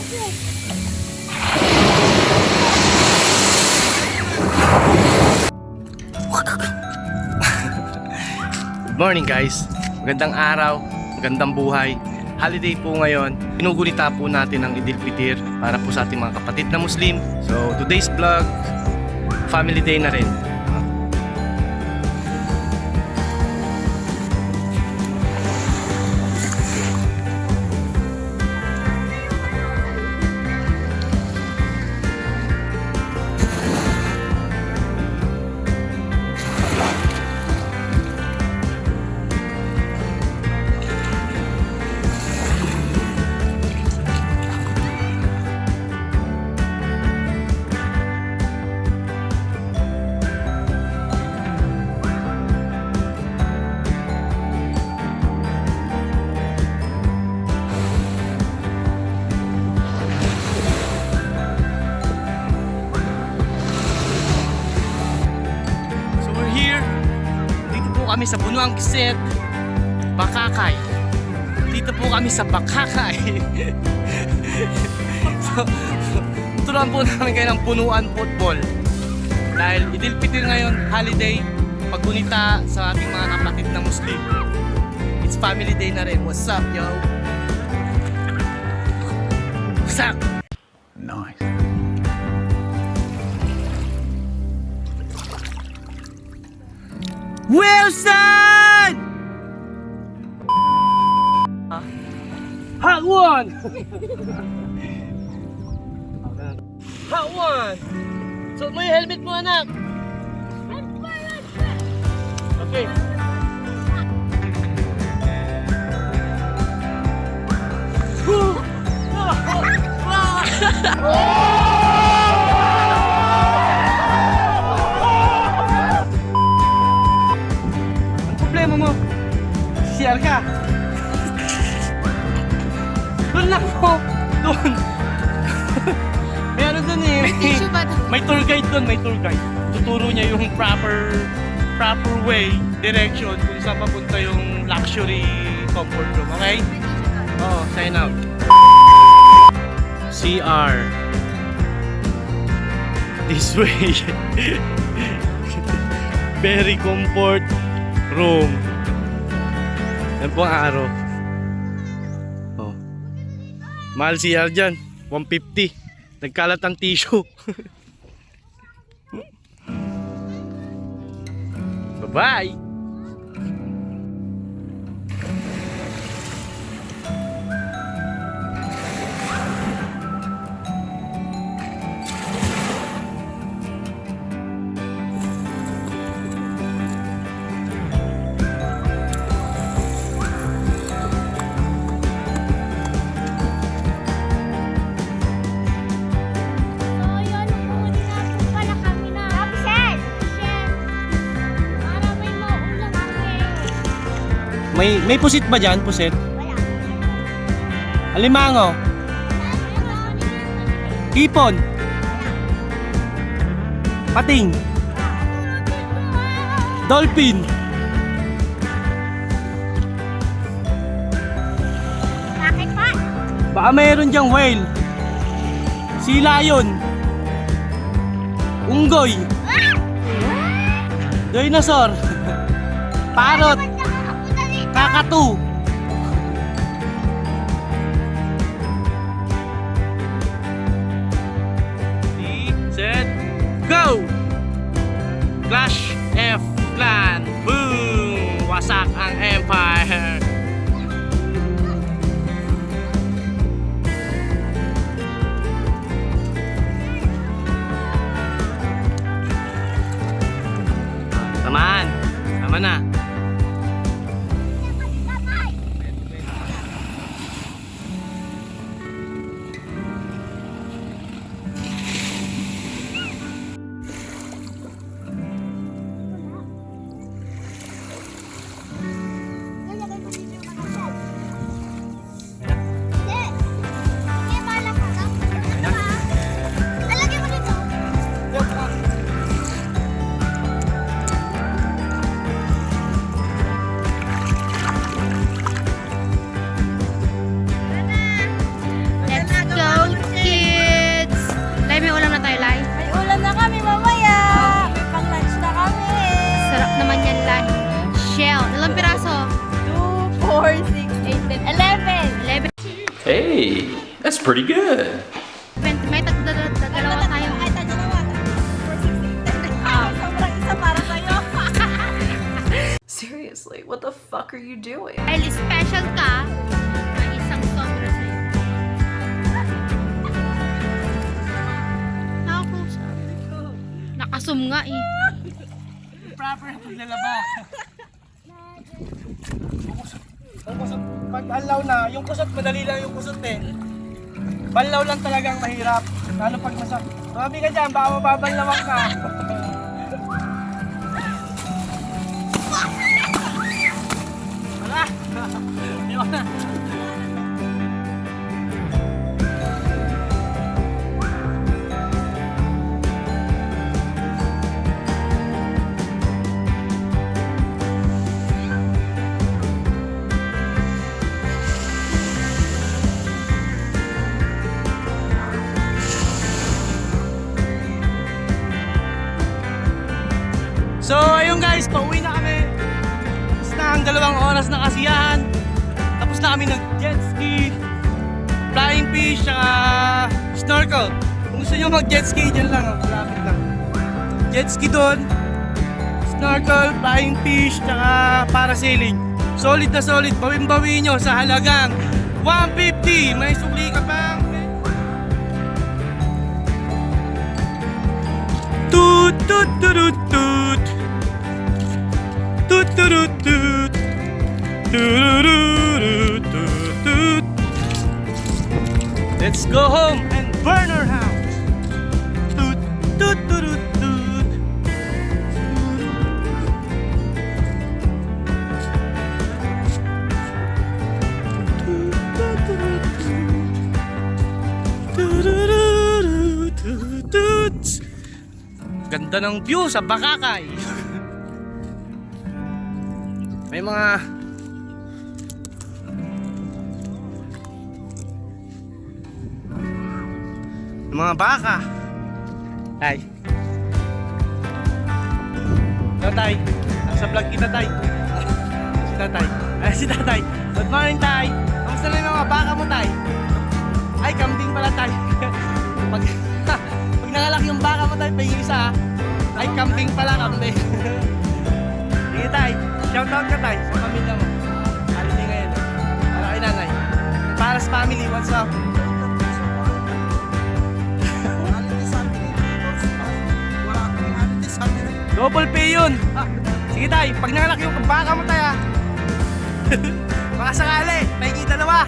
Good morning guys, magandang araw, magandang buhay. Holiday po ngayon. Ginugunita po natin ang Eidal-Fitr para po sa ating mga kapatid na Muslim. So today's vlog, family day na rin. Kami sa Bonuan, Gueset, Bakakay. Dito po kami sa Bakakay. So, tuturuan po namin kayo ng punuan football. Dahil Eidal-Fitr ngayon, holiday, paggunita sa ating mga kapatid na Muslim. It's family day na rin. What's up, yo? What's up? Nice. Wilson! Hot one! Hot one! So mo yung helmet mo, anak. Okay. Mo CR ka. Doon lang po. Doon. Meron doon eh. May tour guide doon. May tour guide. Tuturo niya yung proper way, direction kung saan papunta yung luxury comfort room. Okay? Oh, sign out. CR. This way. Very comfort room. Yan po ang araw. Oh. Mahal CR dyan, 150. Nagkalat ang tissue. Bye-bye. May pusit ba dyan? Pusit? Wala. Alimango? Hipon? Pating? Dolphin? Bakit pa? Baka mayroon dyang whale. Sea lion? Unggoy? Dinosaur? Parrot? Kakatu. Set, go! Clash F Clan. Boom! Wasak ang empire. Tamaan. Tama na. Hey, that's pretty good. May dalawa tayo. Ay, dalawa. 460. Sobrang isa para sa'yo. Seriously, what the fuck are you doing? Dahil special ka, may isang sobra sa'yo. Nakasum nga eh. Proper na paglalaba. Ang kusot, pag alaw na, yung kusot, madali lang yung kusot eh. Banlaw lang talagang mahirap. Lalo pag nasa, mabi ka dyan, baka mababanlawak ka. Wala! Iwan na. So ayun guys, pauwi na kami. Tapos na ang 2 oras na kasiyahan. Tapos na kami nag-jet ski, flying fish, saka snorkel. Kung gusto nyo mag-jet ski, dyan lang, malapit lang. Jet ski doon, snorkel, flying fish, saka parasailing. Solid na solid, bawin-bawi nyo sa halagang 150. May sukli ka pang tut tut tut tut tut tut tut tut tut. Let's go home and burn our house. Tut tut tut tut. Ganda ng view sa Bakakay. May mga baka. Tay. Ito tay. Nasa vlog kita tay. Si tatay. Ay si tatay. Good morning tay. Kamusta na yung mga baka mo tay? Ay kambing pala tay. Pag nangalak yung baka mo tay, pahingin isa. Ay kambing pala, kambing. Sige tay. Shoutout ka tay sa pamilya mo. Holiday ngayon. Para kay nanay. Paras family, what's up? Double pay yun. Sige tay, pag nanganak yung baka mo tay ha. Baka sakali, may kita na ba?